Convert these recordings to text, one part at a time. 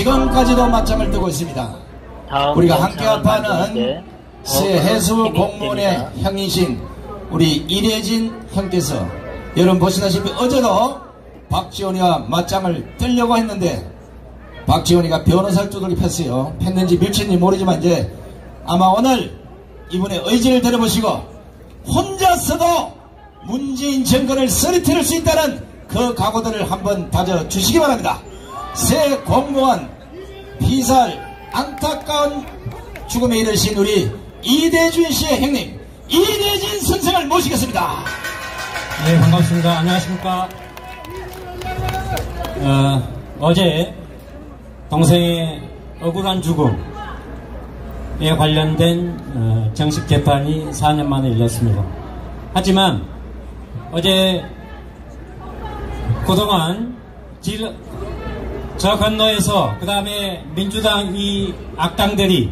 지금까지도 맞짱을 뜨고 있습니다. 우리가 함께 합하는 새 해수 공무원의 형이신 우리 이래진 형께서 여러분 보시다시피 어제도 박지원이와 맞짱을 뜨려고 했는데 박지원이가 변호사를 두들겨 폈어요. 폈는지 밀쳤는지 모르지만 이제 아마 오늘 이분의 의지를 들어보시고 혼자서도 문재인 정권을 쓰러뜨릴 수 있다는 그 각오들을 한번 다져주시기 바랍니다. 새 공무원 피살 안타까운 죽음에 이르신 우리 이대준 씨의 형님 이대진 선생을 모시겠습니다. 네, 반갑습니다. 안녕하십니까. 어제 동생의 억울한 죽음에 관련된 정식 재판이 4년 만에 열렸습니다. 하지만 어제 그동안 저 건너에서 그 다음에 민주당 이 악당들이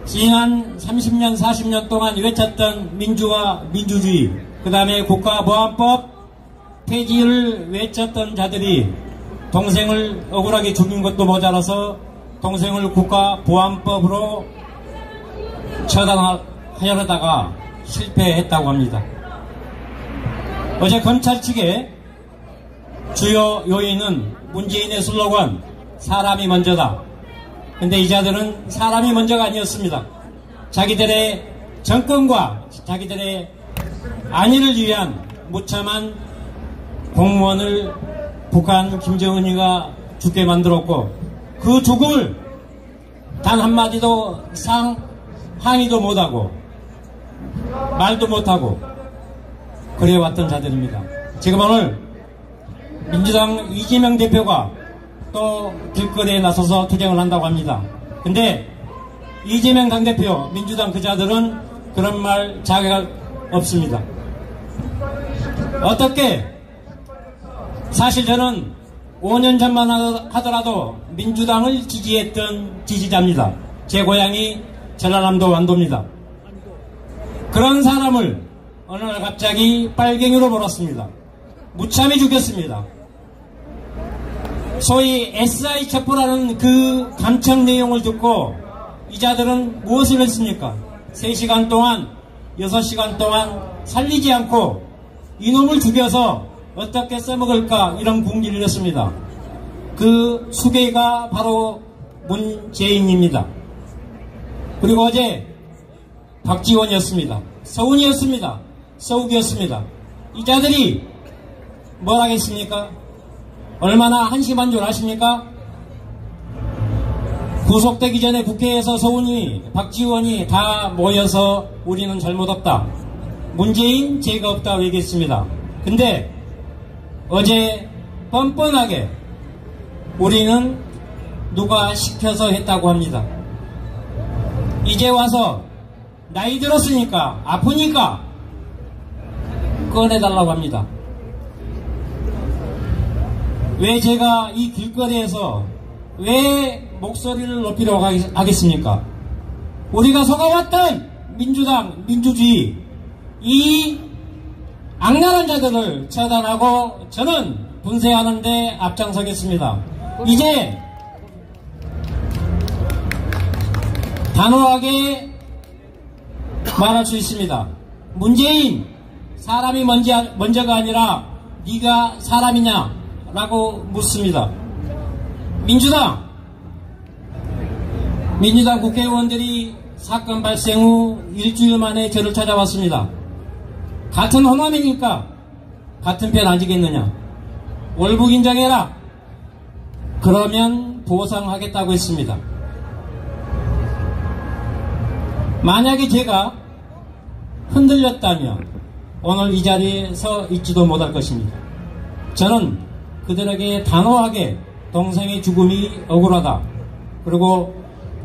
지난 30년 40년 동안 외쳤던 민주화 민주주의 그 다음에 국가보안법 폐지를 외쳤던 자들이 동생을 억울하게 죽인 것도 모자라서 동생을 국가보안법으로 처단하려다가 실패했다고 합니다. 어제 검찰 측의 주요 요인은 문재인의 슬로건 사람이 먼저다. 근데 이 자들은 사람이 먼저가 아니었습니다. 자기들의 정권과 자기들의 안위를 위한 무참한 공무원을 북한 김정은이가 죽게 만들었고 그 죽음을 단 한마디도 항의도 못하고 말도 못하고 그래왔던 자들입니다. 지금 오늘 민주당 이재명 대표가 또 길거리에 나서서 투쟁을 한다고 합니다. 근데 이재명 당대표 민주당 그 자들은 그런 말 자격 없습니다. 어떻게 사실 저는 5년 전만 하더라도 민주당을 지지했던 지지자입니다. 제 고향이 전라남도 완도입니다. 그런 사람을 어느 날 갑자기 빨갱이로 몰았습니다. 무참히 죽였습니다. 소위 SI 첩보라는 그 감청 내용을 듣고 이 자들은 무엇을 했습니까? 3시간 동안 6시간 동안 살리지 않고 이놈을 죽여서 어떻게 써먹을까 이런 궁리를 했습니다. 그 수괴가 바로 문재인입니다. 그리고 어제 박지원이었습니다. 서훈이었습니다. 서욱이었습니다. 이 자들이 뭘 하겠습니까? 얼마나 한심한 줄 아십니까? 구속되기 전에 국회에서 서훈이, 박지원이 다 모여서 우리는 잘못 없다. 문재인 죄가 없다고 얘기했습니다. 근데 어제 뻔뻔하게 우리는 누가 시켜서 했다고 합니다. 이제 와서 나이 들었으니까 아프니까 꺼내달라고 합니다. 왜 제가 이 길거리에서 왜 목소리를 높이려고 하겠습니까? 우리가 속아왔던 민주당, 민주주의 이 악랄한 자들을 처단하고 저는 분쇄하는 데 앞장서겠습니다. 이제 단호하게 말할 수 있습니다. 문재인 사람이 먼저가 아니라 네가 사람이냐 라고 묻습니다. 민주당 국회의원들이 사건 발생 후 일주일 만에 저를 찾아왔습니다. 같은 호남이니까 같은 편 아니겠느냐. 월북 인정해라. 그러면 보상하겠다고 했습니다. 만약에 제가 흔들렸다면 오늘 이 자리에 서 있지도 못할 것입니다. 저는 그들에게 단호하게 동생의 죽음이 억울하다. 그리고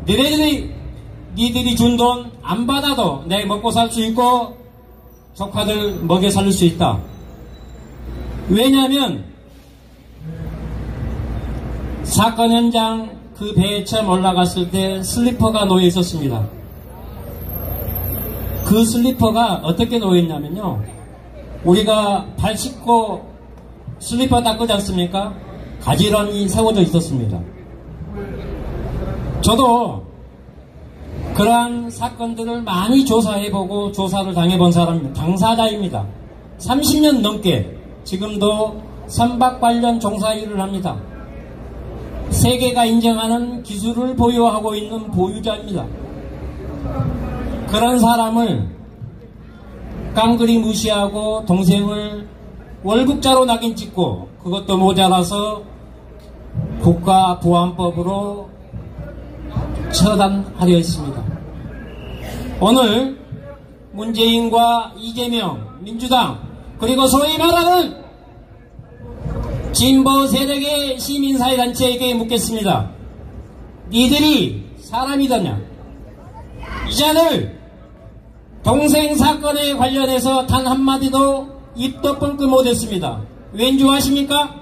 니들이 준 돈 안 받아도 내 먹고 살 수 있고 조카들 먹여 살릴 수 있다. 왜냐하면 사건 현장 그 배에 처음 올라갔을 때 슬리퍼가 놓여 있었습니다. 그 슬리퍼가 어떻게 놓여 있냐면요, 우리가 발 씻고 슬리퍼 닦지 않습니까? 가지런히 세워져 있었습니다. 저도 그러한 사건들을 많이 조사해보고 조사를 당해본 당사자입니다. 30년 넘게 지금도 선박 관련 종사 일을 합니다. 세계가 인정하는 기술을 보유하고 있는 보유자입니다. 그런 사람을 깡그리 무시하고 동생을 월급자로 낙인 찍고 그것도 모자라서 국가보안법으로 처단하려 했습니다. 오늘 문재인과 이재명, 민주당, 그리고 소위 말하는 진보 세력의 시민사회단체에게 묻겠습니다. 니들이 사람이더냐? 이 자들 동생 사건에 관련해서 단 한마디도 입도 뻥끗 못했습니다. 왠지 아십니까?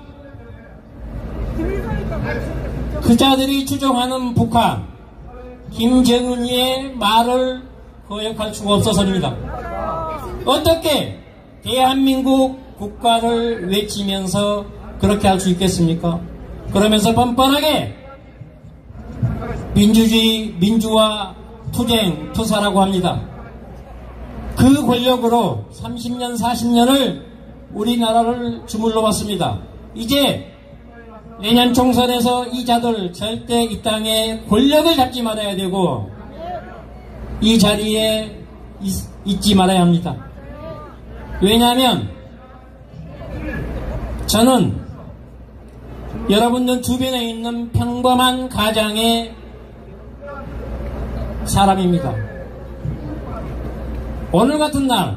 그 자들이 추종하는 북한, 김정은이의 말을 거역할 수가 없어서입니다. 어떻게 대한민국 국가를 외치면서 그렇게 할 수 있겠습니까? 그러면서 뻔뻔하게 민주주의, 민주화, 투쟁, 투사라고 합니다. 그 권력으로 30년, 40년을 우리나라를 주물러 왔습니다. 이제 내년 총선에서 이 자들 절대 이 땅에 권력을 잡지 말아야 되고 이 자리에 있지 말아야 합니다. 왜냐하면 저는 여러분들 주변에 있는 평범한 가장의 사람입니다. 오늘 같은 날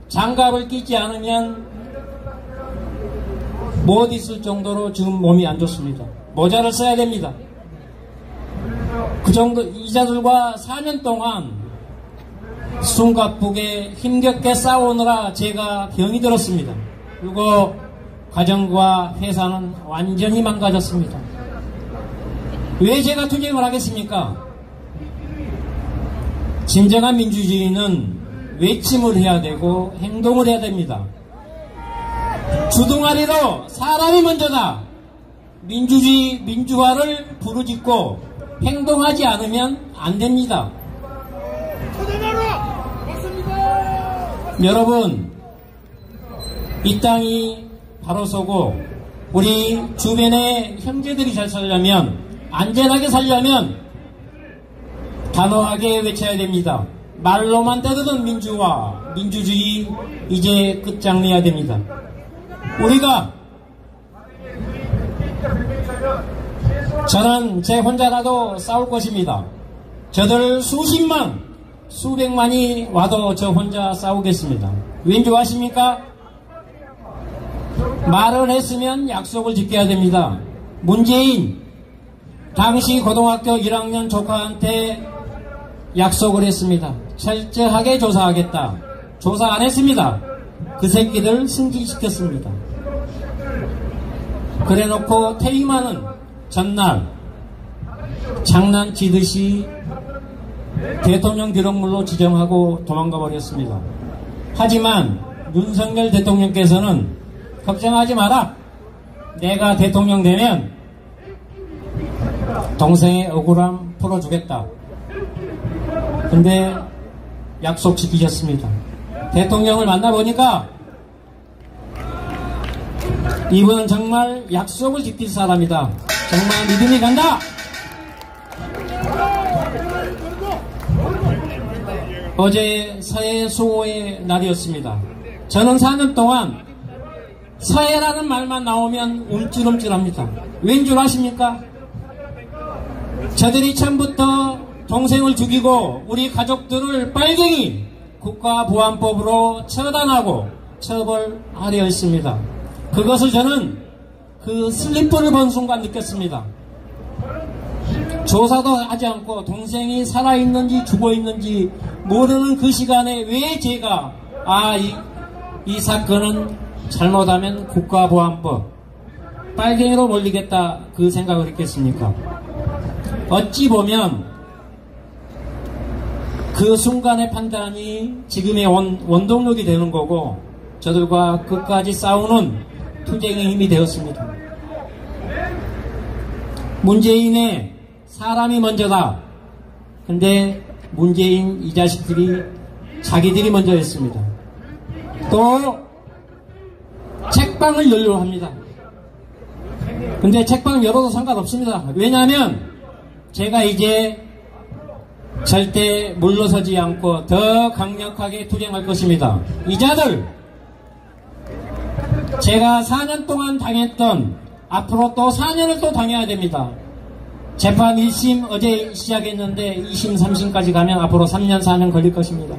장갑을 끼지 않으면 못 있을 정도로 지금 몸이 안 좋습니다. 모자를 써야 됩니다. 그 정도 이자들과 4년 동안 숨가쁘게 힘겹게 싸우느라 제가 병이 들었습니다. 그리고 가정과 회사는 완전히 망가졌습니다. 왜 제가 투쟁을 하겠습니까? 진정한 민주주의는 외침을 해야 되고 행동을 해야 됩니다. 주둥아리로 사람이 먼저다. 민주주의, 민주화를 부르짖고 행동하지 않으면 안 됩니다. 여러분, 이 땅이 바로 서고 우리 주변의 형제들이 잘 살려면, 안전하게 살려면 단호하게 외쳐야 됩니다. 말로만 떠드는 민주화, 민주주의 이제 끝장내야 됩니다. 우리가, 저는 제 혼자라도 싸울 것입니다. 저들 수십만, 수백만이 와도 저 혼자 싸우겠습니다. 왠지 아십니까? 말을 했으면 약속을 지켜야 됩니다. 문재인 당시 고등학교 1학년 조카한테 약속을 했습니다. 철저하게 조사하겠다. 조사 안 했습니다. 그 새끼들 승진시켰습니다. 그래놓고 퇴임하는 전날 장난치듯이 대통령 기록물로 지정하고 도망가 버렸습니다. 하지만 윤석열 대통령께서는 걱정하지 마라. 내가 대통령 되면 동생의 억울함 풀어주겠다. 근데 약속 지키셨습니다. 대통령을 만나보니까 이분은 정말 약속을 지킬 사람이다. 정말 믿음이 간다. 어제 서해 수호의 날이었습니다. 저는 4년 동안 서해라는 말만 나오면 움찔움찔합니다. 왠 줄 아십니까? 저들이 처음부터 동생을 죽이고 우리 가족들을 빨갱이 국가보안법으로 처단하고 처벌하려 했습니다. 그것을 저는 그 슬리퍼를 본 순간 느꼈습니다. 조사도 하지 않고 동생이 살아있는지 죽어있는지 모르는 그 시간에 왜 제가 이 사건은 잘못하면 국가보안법 빨갱이로 몰리겠다 그 생각을 했겠습니까? 어찌 보면 그 순간의 판단이 지금의 원동력이 되는 거고 저들과 끝까지 싸우는 투쟁의 힘이 되었습니다. 문재인의 사람이 먼저다. 근데 문재인 이 자식들이 자기들이 먼저 했습니다. 또 책방을 열려 합니다. 근데 책방 열어도 상관없습니다. 왜냐하면 제가 이제 절대 물러서지 않고 더 강력하게 투쟁할 것입니다. 이자들, 제가 4년 동안 당했던 앞으로 또 4년을 또 당해야 됩니다. 재판 1심 어제 시작했는데 2심 3심까지 가면 앞으로 3년 4년 걸릴 것입니다.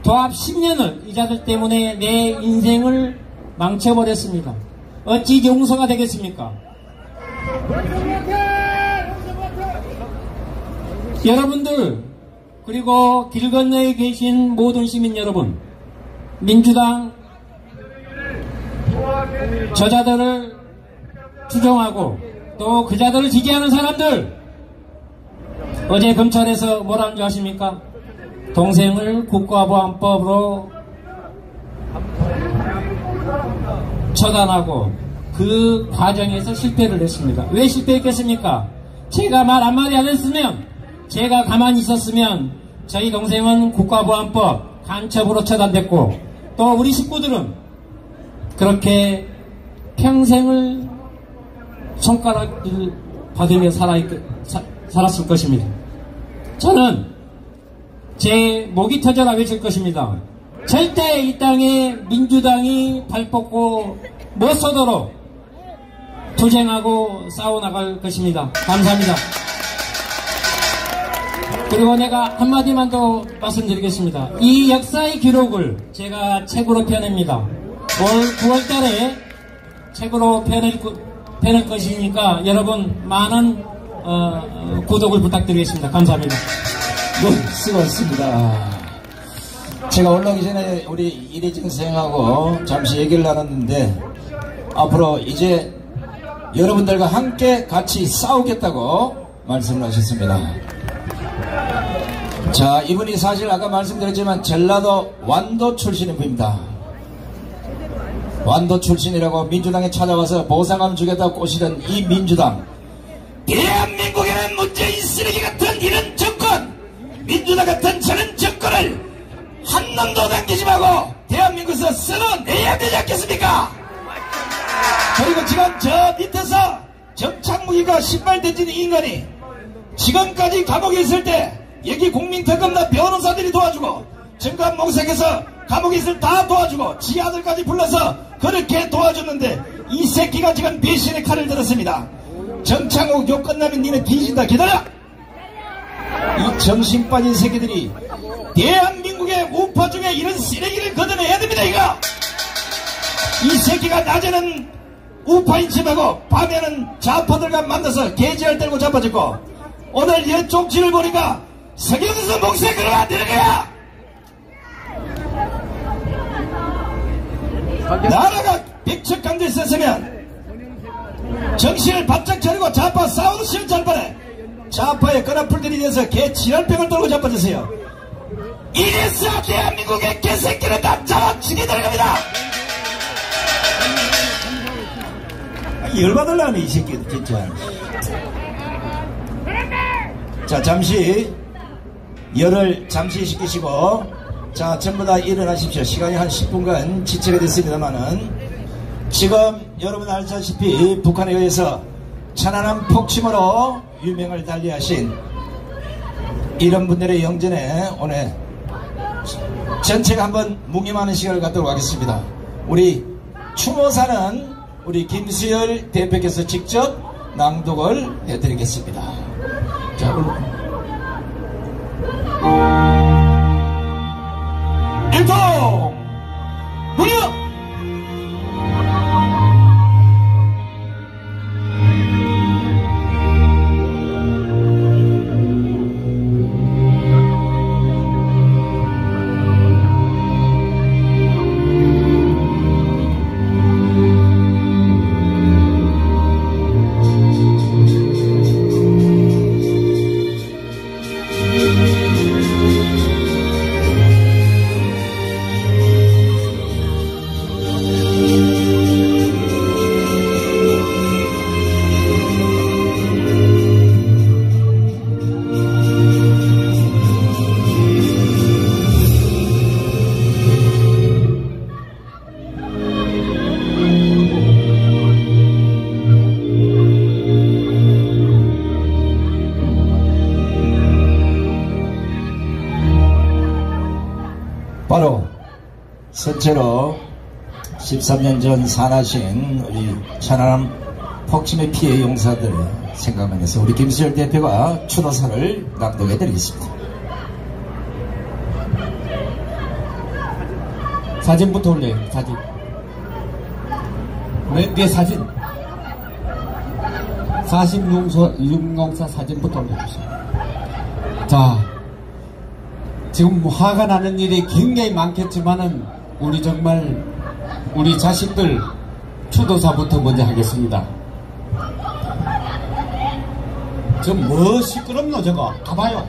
도합 10년을 이자들 때문에 내 인생을 망쳐버렸습니다. 어찌 용서가 되겠습니까? 여러분들, 그리고 길 건너에 계신 모든 시민 여러분, 민주당 저자들을 추종하고 또 그자들을 지지하는 사람들, 어제 검찰에서 뭐라는 줄 아십니까? 동생을 국가보안법으로 처단하고 그 과정에서 실패를 했습니다. 왜 실패했겠습니까? 제가 말 한마디 안 했으면, 제가 가만히 있었으면 저희 동생은 국가보안법 간첩으로 처단됐고 또 우리 식구들은 그렇게 평생을 손가락을 받으며 살았을 것입니다. 저는 제 목이 터져라 외칠 것입니다. 절대 이 땅에 민주당이 발 뻗고 못 서도록 투쟁하고 싸워나갈 것입니다. 감사합니다. 그리고 내가 한마디만 더 말씀드리겠습니다. 이 역사의 기록을 제가 책으로 펴냅니다. 올 9월달에 책으로 펴낼 것이니까 여러분 많은 구독을 부탁드리겠습니다. 감사합니다. 네, 수고하셨습니다. 제가 올라오기 전에 우리 이래진 선생하고 잠시 얘기를 나눴는데 앞으로 이제 여러분들과 함께 같이 싸우겠다고 말씀을 하셨습니다. 자, 이분이 사실 아까 말씀드렸지만 전라도 완도 출신인 분입니다. 완도 출신이라고 민주당에 찾아와서 보상함을 주겠다고 꼬시던 이 민주당, 대한민국에는 문재인 쓰레기 같은 이런 정권, 민주당 같은 저런 정권을 한 놈도 남기지 말고 대한민국에서 쓸어내야 되지 않겠습니까? 그리고 지금 저 밑에서 정착무기가 신발 던지는 인간이 지금까지 감옥에 있을 때 여기 국민특검나 변호사들이 도와주고 정관 목색에서 감옥에 있을 다 도와주고 지 아들까지 불러서 그렇게 도와줬는데 이 새끼가 지금 배신의 칼을 들었습니다. 정창욱 욕 끝나면 니는 뒤진다. 기다려! 이 정신 빠진 새끼들이 대한민국의 우파 중에 이런 쓰레기를 걷어내야 됩니다. 이거 이 새끼가 낮에는 우파인 척하고 밤에는 좌파들과 만나서 개지랄 떨고 자빠졌고 오늘 얘 쪽지를 보니까 석영수 목소리 그러면 안 되는 거야. 나라가 백척강도에 있었으면 정신을 바짝 차리고 좌파 싸우는 시험 잘 뻔해. 좌파의 끈앞풀들이 돼서 개 지랄병을 떨고 자빠졌어요. 이래서 대한민국의 개새끼를 다 잡아 죽이도록 합니다. 열받으려네 이 새끼들 진짜. 자, 잠시 열을 잠시 시키시고 자, 전부 다 일어나십시오. 시간이 한 10분간 지체가 됐습니다만은 지금 여러분 알다시피 북한에 의해서 천안함 폭침으로 유명을 달리하신 이런 분들의 영전에 오늘 전체가 한번 묵념하는 시간을 갖도록 하겠습니다. 우리 추모사는 우리 김수열 대표께서 직접 낭독을 해드리겠습니다. 자, 일통 무려 선체로 13년 전 산하신 우리 천안함 폭침의 피해 용사들 생각하면서 우리 김수열 대표가 추도사를 낭독해 드리겠습니다. 사진부터 올려요. 사진. 맨 뒤에 사진. 46용사 사진부터 올려주세요. 자, 지금 화가 나는 일이 굉장히 많겠지만은 우리 자식들 추도사부터 먼저 하겠습니다. 지금 뭐 시끄럽노 저거? 가봐요.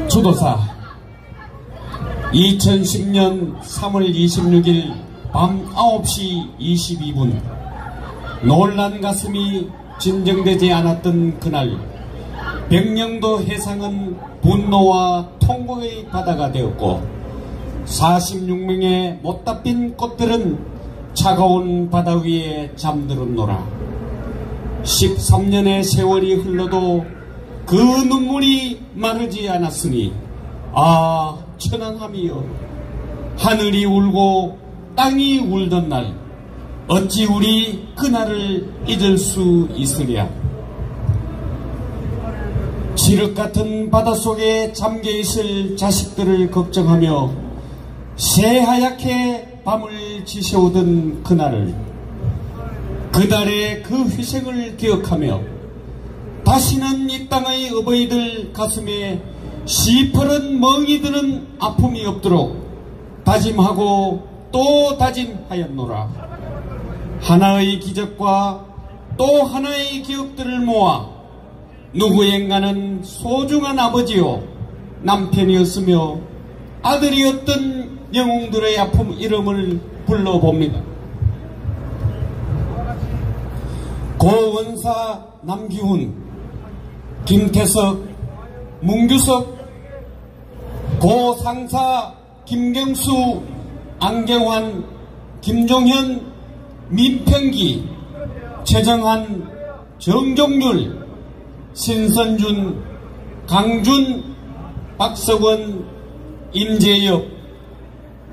추도사 2010년 3월 26일 밤 9시 22분 놀란 가슴이 진정되지 않았던 그날 백령도 해상은 분노와 통곡의 바다가 되었고 46명의 못다 핀 꽃들은 차가운 바다 위에 잠들었노라. 13년의 세월이 흘러도 그 눈물이 마르지 않았으니 아 천안함이여, 하늘이 울고 땅이 울던 날 어찌 우리 그날을 잊을 수 있으랴. 지륵 같은 바닷속에 잠겨있을 자식들을 걱정하며 새하얗게 밤을 지새우던 그날을, 그달의 그 희생을 기억하며 다시는 이 땅의 어버이들 가슴에 시퍼런 멍이 드는 아픔이 없도록 다짐하고 또 다짐하였노라. 하나의 기적과 또 하나의 기억들을 모아 누구인가는 소중한 아버지요 남편이었으며 아들이었던 영웅들의 아픔 이름을 불러봅니다. 고원사 남기훈, 김태석, 문규석, 고상사 김경수, 안경환, 김종현, 민평기, 최정한, 정종률, 신선준, 강준, 박석원, 임재엽,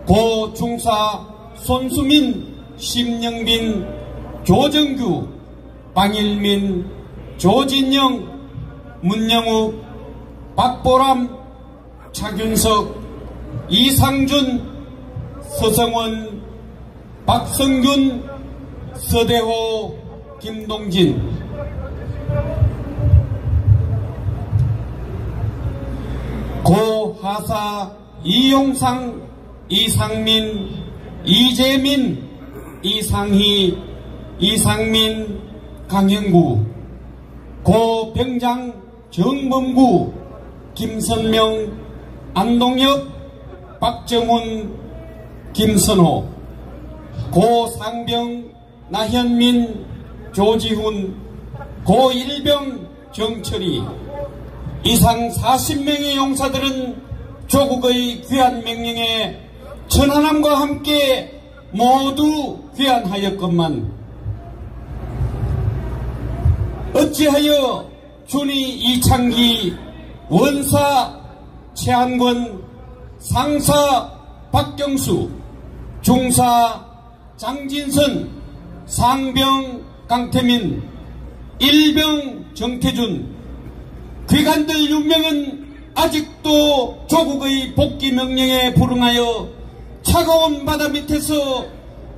고중사 손수민, 심영빈, 조정규, 방일민, 조진영, 문영욱, 박보람, 차균석, 이상준, 서성원, 박성균, 서대호, 김동진. 고하사 이용상, 이상민, 이재민, 이상희, 이상민, 강형구. 고병장 정범구, 김선명, 안동엽, 박정훈, 김선호. 고상병 나현민, 조지훈, 고일병 정철이. 이상 40명의 용사들은 조국의 귀한 명령에 천안함과 함께 모두 귀환하였건만 어찌하여 준이 이창기, 원사 최한권, 상사 박경수, 중사 장진선, 상병 강태민, 일병 정태준, 귀관들 6명은 아직도 조국의 복귀 명령에 불응하여 차가운 바다 밑에서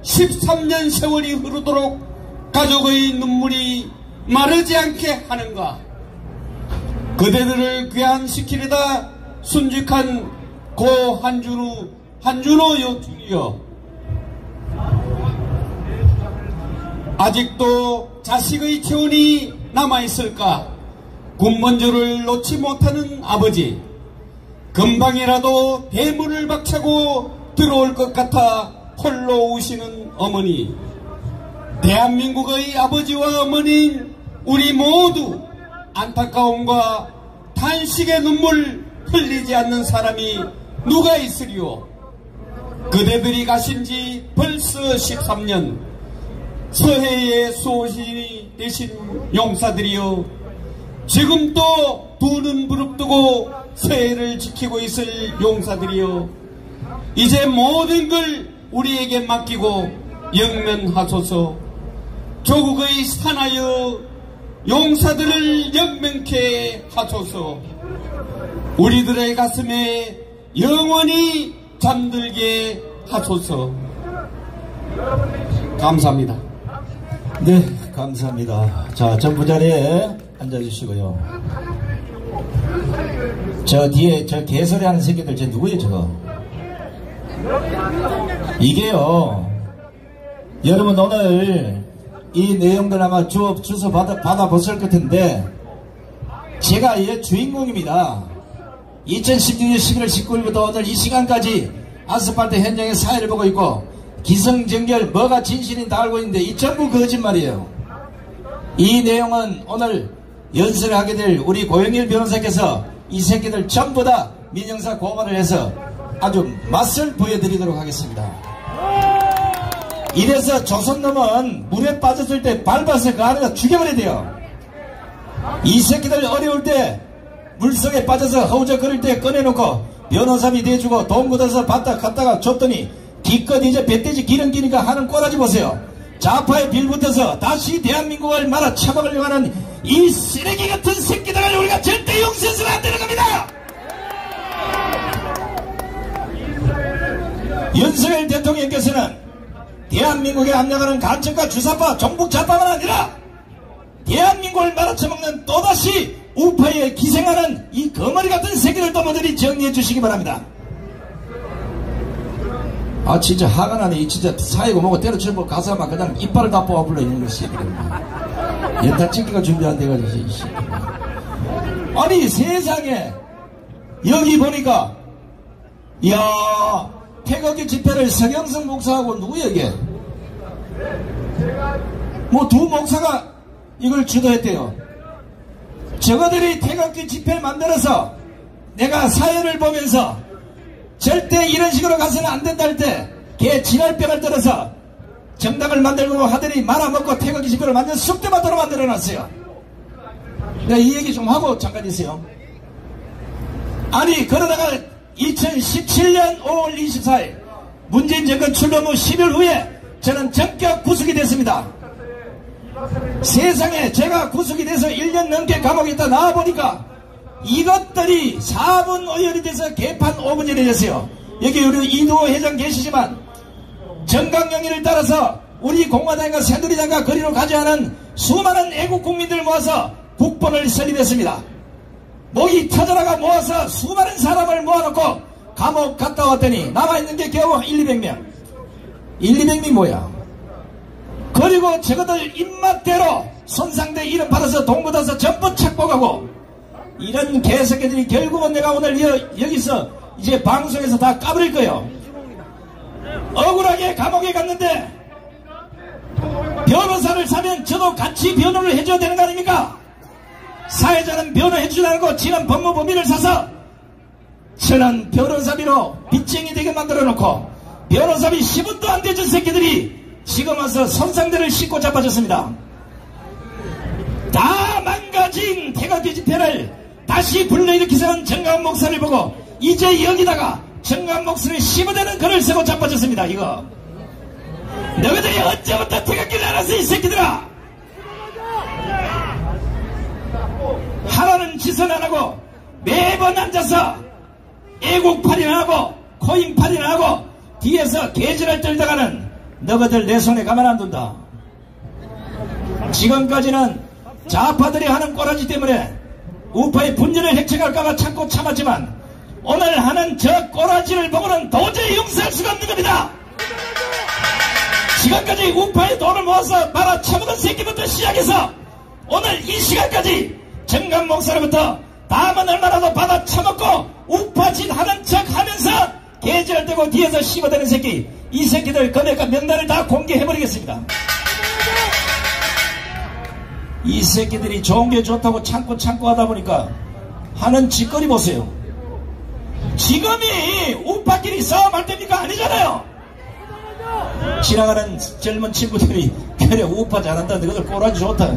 13년 세월이 흐르도록 가족의 눈물이 마르지 않게 하는가. 그대들을 귀환시키려다 순직한 고 한준호 요충이여, 아직도 자식의 체온이 남아있을까. 군번조를 놓지 못하는 아버지, 금방이라도 대문을 박차고 들어올 것 같아 홀로 우시는 어머니, 대한민국의 아버지와 어머니인 우리 모두 안타까움과 탄식의 눈물 흘리지 않는 사람이 누가 있으리요. 그대들이 가신 지 벌써 13년, 서해의 수호신이 되신 용사들이여, 지금도 두 눈 부릅뜨고 쇠를 지키고 있을 용사들이여, 이제 모든 걸 우리에게 맡기고 영면하소서. 조국의 사나여 용사들을 영명케 하소서. 우리들의 가슴에 영원히 잠들게 하소서. 감사합니다. 네, 감사합니다. 자, 전부 자리에 앉아주시고요. 저 뒤에 저 개소리 하는 새끼들 쟤 누구예요 저거? 이게요, 여러분 오늘 이 내용들 아마 주소 받아보실 것 같은데, 제가 이 주인공입니다. 2016년 11월 19일부터 오늘 이 시간까지 아스팔트 현장의 사회를 보고 있고, 기성정결 뭐가 진실인지 다 알고 있는데 이 전부 거짓말이에요. 이 내용은 오늘 연설을 하게 될 우리 고영일 변호사께서 이 새끼들 전부 다 민형사 고발을 해서 아주 맛을 보여드리도록 하겠습니다. 이래서 조선놈은 물에 빠졌을 때 밟아서 그 안에다 죽여버려야 돼요. 이 새끼들 어려울 때 물속에 빠져서 허우적거릴 때 꺼내놓고 변호사비 대주고 돈 걷어서 받다 갔다가 줬더니 기껏 이제 배돼지 기름 끼니까 하는 꼬라지 보세요. 좌파에 빌붙어서 다시 대한민국을 말아 처먹으려고 하는 이 쓰레기 같은 새끼들을 우리가 절대 용서해서는 안 되는 겁니다. 윤석열 대통령께서는 대한민국에 압력하는 간첩과 주사파 종북 좌파만 아니라 대한민국을 말아쳐먹는 또다시 우파에 기생하는 이 거머리 같은 새끼들도 모조리 정리해 주시기 바랍니다. 아 진짜 화가 나네. 이 진짜 사이고 뭐고 때려치고 가서 막 그냥 이빨을 다 뽑아불러 있는 것이 연타 찍기가 준비 안 돼가지고 아니 세상에 여기 보니까 이야 태극기 집회를 서경석 목사하고 누구야 이게 뭐 두 목사가 이걸 주도했대요. 저거들이 태극기 집회를 만들어서 내가 사회를 보면서 절대 이런 식으로 가서는 안 된다 할 때 걔 지랄병을 떨어서 정당을 만들고 하더니 말아먹고 태극기 집회를 완전 쑥대밭으로 만들어놨어요. 내가 이 얘기 좀 하고 잠깐 있어요. 아니 그러다가 2017년 5월 24일 문재인 정권 출범 후 10일 후에 저는 전격 구속이 됐습니다. 세상에 제가 구속이 돼서 1년 넘게 감옥에 있다 나와보니까 이것들이 4분 오열이 돼서 개판 5분이 됐어요. 여기 우리 이두호 회장 계시지만 정강영의를 따라서 우리 공화당과 새누리당과 거리로 가지 않은 수많은 애국 국민들을 모아서 국본을 설립했습니다. 목이 터져나가 모아서 수많은 사람을 모아놓고 감옥 갔다 왔더니 남아있는 게 겨우 1,200명. 1,200명이 뭐야? 그리고 저것들 입맛대로 손상대 이름 받아서 돈 받아서 전부 착복하고 이런 개새끼들이 결국은 내가 오늘 여기서 이제 방송에서 다 까버릴 거예요. 억울하게 감옥에 갔는데 변호사를 사면 저도 같이 변호를 해줘야 되는 거 아닙니까? 사회자는 변호해주라는 거 지난 법무법인을 사서 저는 변호사비로 빚쟁이 되게 만들어 놓고 변호사비 10원도 안 되준 새끼들이 지금 와서 손상대를 싣고 자빠졌습니다. 다 망가진 태극기 집회를 다시 불러일으키서는 정강 목사를 보고 이제 여기다가 정강 목사를 씹어대는 글을 쓰고 자빠졌습니다. 이거 너희들이 언제부터 태극기를 알았어 이 새끼들아. 하라는 짓은 안 하고 매번 앉아서 애국팔이나 하고 코인팔이나 하고 뒤에서 개지를 떨다가는 너희들 내 손에 가만 안 둔다. 지금까지는 좌파들이 하는 꼬라지 때문에 우파의 분열을 획책할까봐 참고 참았지만 오늘 하는 저 꼬라지를 보고는 도저히 용서할 수가 없는 겁니다. 지금까지 우파의 돈을 모아서 말아 처먹은 새끼부터 시작해서 오늘 이 시간까지 정강 목사로부터 다음은 얼마나도 받아 처먹고 우파짓 하는 척 하면서 개지를 떼고 뒤에서 씹어대는 새끼 이 새끼들 금액과 명단을 다 공개해버리겠습니다. 이 새끼들이 좋은 게 좋다고 참고 하다 보니까 하는 짓거리 보세요. 지금이 우파끼리 싸움할 때입니까? 아니잖아요. 지나가는 젊은 친구들이 그래 우파 잘한다 너희들 꼬라지 좋다.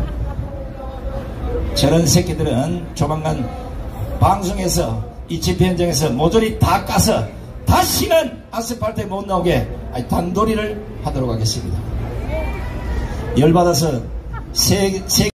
저런 새끼들은 조만간 방송에서 이 집회 현장에서 모조리 다 까서 다시는 아스팔트에 못 나오게 단도리를 하도록 하겠습니다. 열받아서